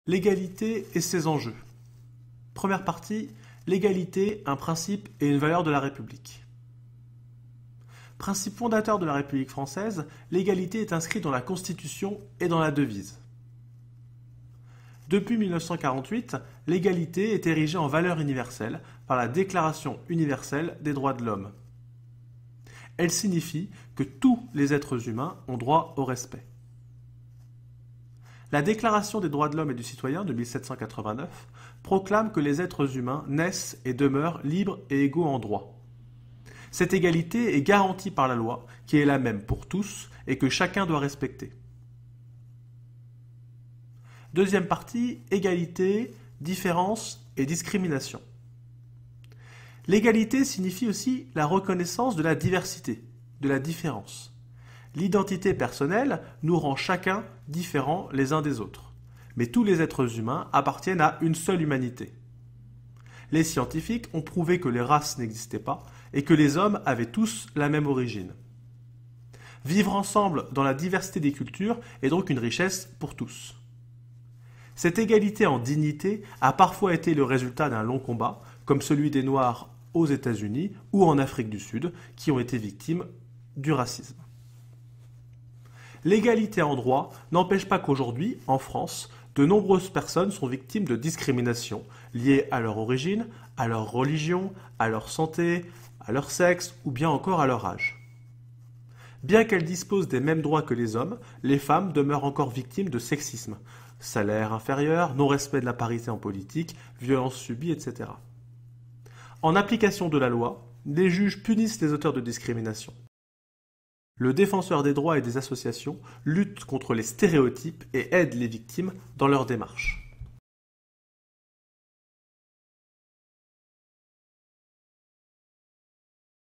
L'égalité et ses enjeux. Première partie, l'égalité, un principe et une valeur de la République. Principe fondateur de la République française, l'égalité est inscrite dans la Constitution et dans la devise. Depuis 1948, l'égalité est érigée en valeur universelle par la Déclaration universelle des droits de l'homme. Elle signifie que tous les êtres humains ont droit au respect. La Déclaration des droits de l'homme et du citoyen de 1789 proclame que les êtres humains naissent et demeurent libres et égaux en droit. Cette égalité est garantie par la loi, qui est la même pour tous et que chacun doit respecter. Deuxième partie, égalité, différence et discrimination. L'égalité signifie aussi la reconnaissance de la diversité, de la différence. L'identité personnelle nous rend chacun différents les uns des autres. Mais tous les êtres humains appartiennent à une seule humanité. Les scientifiques ont prouvé que les races n'existaient pas et que les hommes avaient tous la même origine. Vivre ensemble dans la diversité des cultures est donc une richesse pour tous. Cette égalité en dignité a parfois été le résultat d'un long combat, comme celui des Noirs aux États-Unis ou en Afrique du Sud, qui ont été victimes du racisme. L'égalité en droit n'empêche pas qu'aujourd'hui, en France, de nombreuses personnes sont victimes de discrimination liées à leur origine, à leur religion, à leur santé, à leur sexe ou bien encore à leur âge. Bien qu'elles disposent des mêmes droits que les hommes, les femmes demeurent encore victimes de sexisme, salaire inférieur, non-respect de la parité en politique, violences subies, etc. En application de la loi, les juges punissent les auteurs de discrimination. Le défenseur des droits et des associations lutte contre les stéréotypes et aide les victimes dans leur démarche.